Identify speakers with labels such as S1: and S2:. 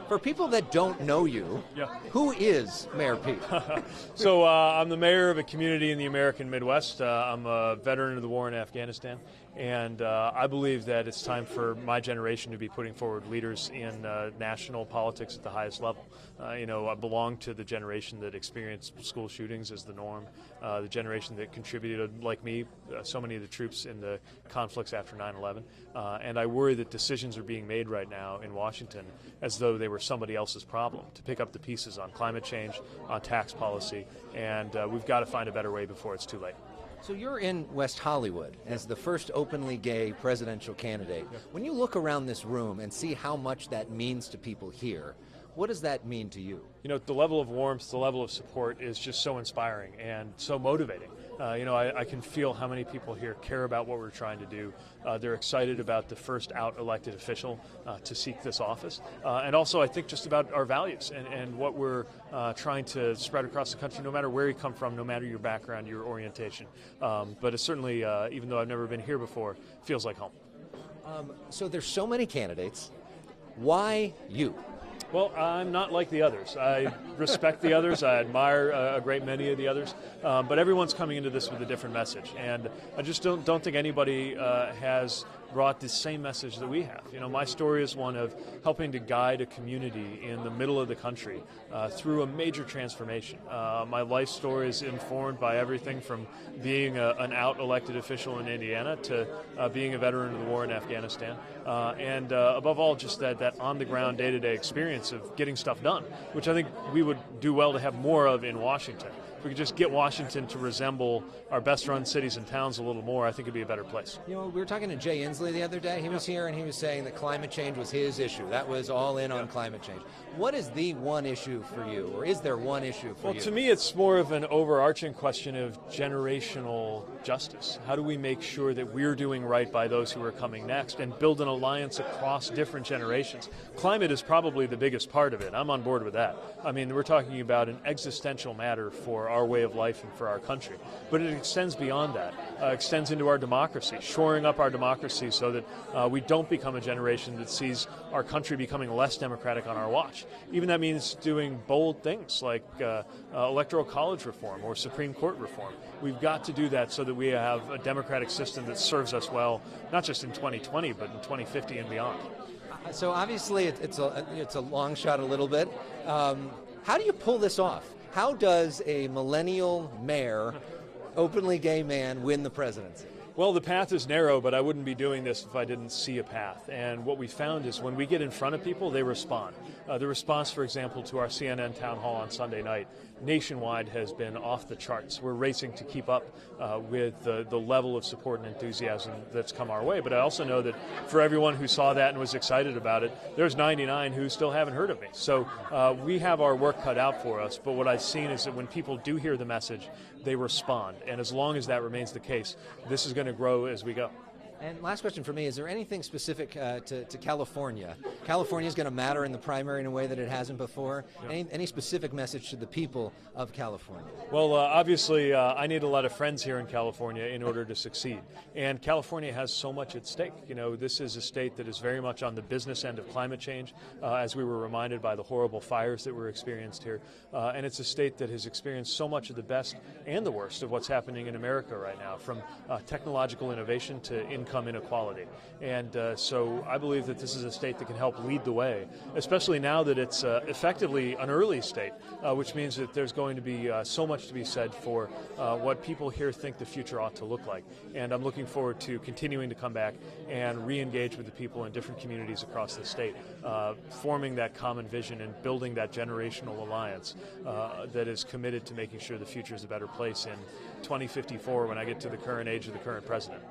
S1: For people that don't know you,
S2: Yeah.
S1: who is Mayor Pete?
S2: So I'm the mayor of a community in the American Midwest. I'm a veteran of the war in Afghanistan, and I believe that it's time for my generation to be putting forward leaders in national politics at the highest level. I belong to the generation that experienced school shootings as the norm, the generation that contributed, like me, so many of the troops in the conflicts after 9/11, and I worry that decisions are being made right now in Washington as though they were somebody else's problem, to pick up the pieces on climate change, on tax policy, and we've got to find a better way before it's too late.
S1: So you're in West Hollywood as the first openly gay presidential candidate.
S2: Yeah.
S1: When you look around this room and see how much that means to people here, what does that mean to you?
S2: The level of warmth, the level of support is just so inspiring and so motivating. I can feel how many people here care about what we're trying to do. They're excited about the first out elected official to seek this office. And also, I think just about our values and what we're trying to spread across the country, no matter where you come from, no matter your background, your orientation. But it's certainly, even though I've never been here before, feels like home.
S1: So there's so many candidates. Why you?
S2: Well, I'm not like the others. I respect the others. I admire a great many of the others. But everyone's coming into this with a different message. And I just don't think anybody has brought the same message that we have. My story is one of helping to guide a community in the middle of the country through a major transformation. My life story is informed by everything from being an out elected official in Indiana to being a veteran of the war in Afghanistan. And above all, just that on-the-ground, day-to-day experience of getting stuff done, which I think we would do well to have more of in Washington. If we could just get Washington to resemble our best-run cities and towns a little more, I think it'd be a better place.
S1: We were talking to Jay Inslee the other day. He was here and he was saying that climate change was his issue. That was all in on climate change. What is the one issue for you, or is there one issue for you?
S2: Well, to me, it's more of an overarching question of generational justice. How do we make sure that we're doing right by those who are coming next and build an alliance across different generations? Climate is probably the biggest part of it. I'm on board with that. I mean, we're talking about an existential matter for our way of life and for our country. But it extends beyond that, extends into our democracy, shoring up our democracy so that we don't become a generation that sees our country becoming less democratic on our watch. Even that means doing bold things like electoral college reform or Supreme Court reform. We've got to do that so that we have a democratic system that serves us well, not just in 2020, but in 2050 and beyond.
S1: So obviously it's a long shot a little bit. How do you pull this off? How does a millennial mayor, openly gay man, win the presidency?
S2: Well, the path is narrow, but I wouldn't be doing this if I didn't see a path. And what we found is when we get in front of people, they respond. The response, for example, to our CNN town hall on Sunday night, nationwide has been off the charts. We're racing to keep up with the level of support and enthusiasm that's come our way. But I also know that for everyone who saw that and was excited about it, there's 99 who still haven't heard of me. So we have our work cut out for us. But what I've seen is that when people do hear the message, they respond. And as long as that remains the case, this is going to grow as we go.
S1: And last question for me, is there anything specific to California? California is going to matter in the primary in a way that it hasn't before. Yeah. Any specific message to the people of California?
S2: Well, obviously, I need a lot of friends here in California in order to succeed. And California has so much at stake. This is a state that is very much on the business end of climate change, as we were reminded by the horrible fires that were experienced here. And it's a state that has experienced so much of the best and the worst of what's happening in America right now, from technological innovation to income inequality. And so I believe that this is a state that can help lead the way, especially now that it's effectively an early state, which means that there's going to be so much to be said for what people here think the future ought to look like. And I'm looking forward to continuing to come back and re-engage with the people in different communities across the state, forming that common vision and building that generational alliance that is committed to making sure the future is a better place in 2054 when I get to the current age of the current president.